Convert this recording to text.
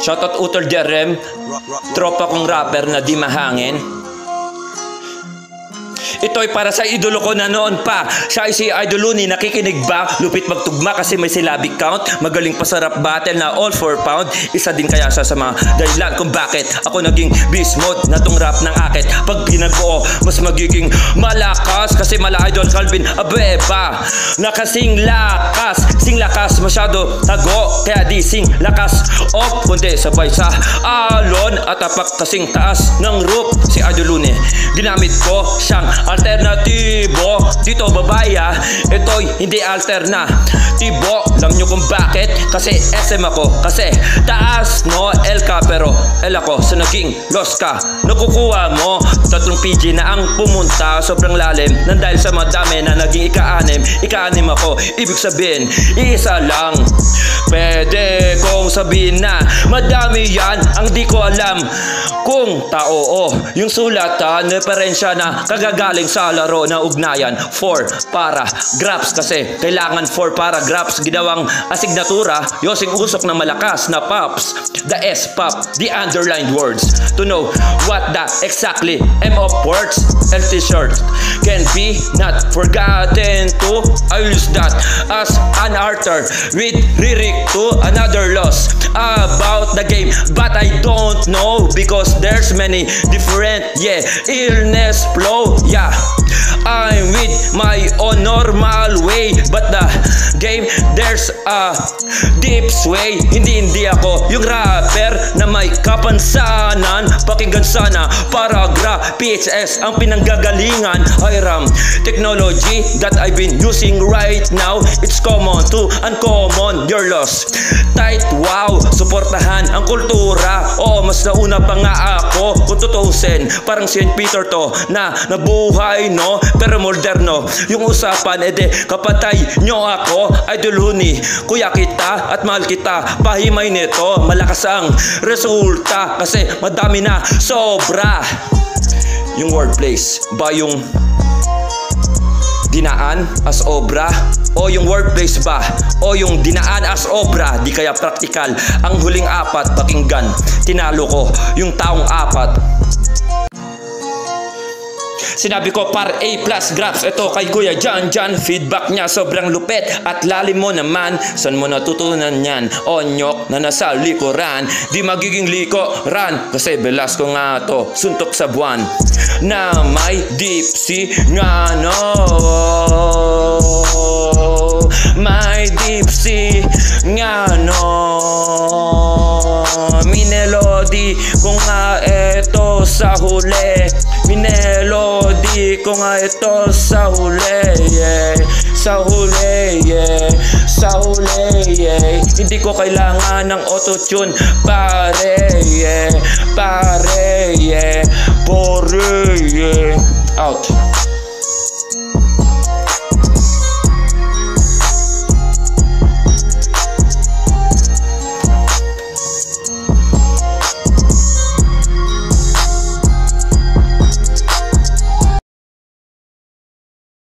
Shoutout Utol Jerem, tropa kong rapper na di mahangin. Ito'y para sa idolo ko na noon pa. Siya ay si Idol Looney, nakikinig ba? Lupit magtugma kasi may syllabic count. Magaling pa sa rap battle na all 4 pound. Isa din kaya siya sa mga dahilan kung bakit ako naging beast mode na tong rap ng akit. Pag pinagbuo, mas magiging malakas kasi mala Idol Calvin Abeba na kasing lakas. Sing lakas masyado tago, kaya di sing lakas off. Kundi sabay sa alon at tapak kasing taas ng roof. Si Idol Looney, ginamit ko siyang alternatibo. Dito babaya, ito'y hindi alternatibo. Alam nyo kung bakit? Kasi SM ako. Kasi taas no, L ka pero L ako. So naging lost ka. Nakukuha mo 3 PG na ang pumunta. Sobrang lalim nang dahil sa madami na naging ika-anim ako. Ibig sabihin, iisa lang. Pwede kong sabihin na madami yan ang di ko alam kung tao o yung sulatan, referensya na kagagaling sa laro na ugnayan. 4 paragraphs kasi kailangan 4 paragraphs. Ginawang asignatura, yosing usok na malakas na pops. The S pop, the underlined words to know what the exactly M of words and t-shirt can be not forgotten to. I use that as an arter with lyric to another loss about the game, but I don't know because there's many different illness flow. I'm with my own normal way, but the game there's a deep sway. Hindi ako yung rapper na may kapansanan. Pakinggan sana paragraph, PHS ang pinanggagalingan. Hiram technology that I've been using right now. It's common to uncommon, you're lost. Tight wow, suportahan ang kultura. Mas nauna pa nga ako kung tutusin. Parang St. Peter to na nabuhay no, pero moderno yung usapan. Kapatay nyo ako, Idol Looney. Kuya kita at mahal kita, pahimay nito. Malakas ang resulta kasi madami na sobra. Yung wordplays ba yung dinaan as obra? O yung workplace ba? O yung dinaan as obra? Di kaya praktikal? Ang huling 4, pakinggan. Tinalo ko yung taong 4. Sinabi ko par A+ graphs. Ito kay Kuya Jan. Feedback niya sobrang lupit at lalim mo naman. Saan mo natutunan yan? Onyok na nasa likuran, di magiging likoran. Kasi Velasco nga to, suntok sa buwan na may deep sea nga no. May deep sea nga no. Minelody ko nga ito sa huli. Minelody ko nga ito sa huli, sa huli, sa huli, Hindi ko kailangan ng auto-tune, pare, pare, pare, out.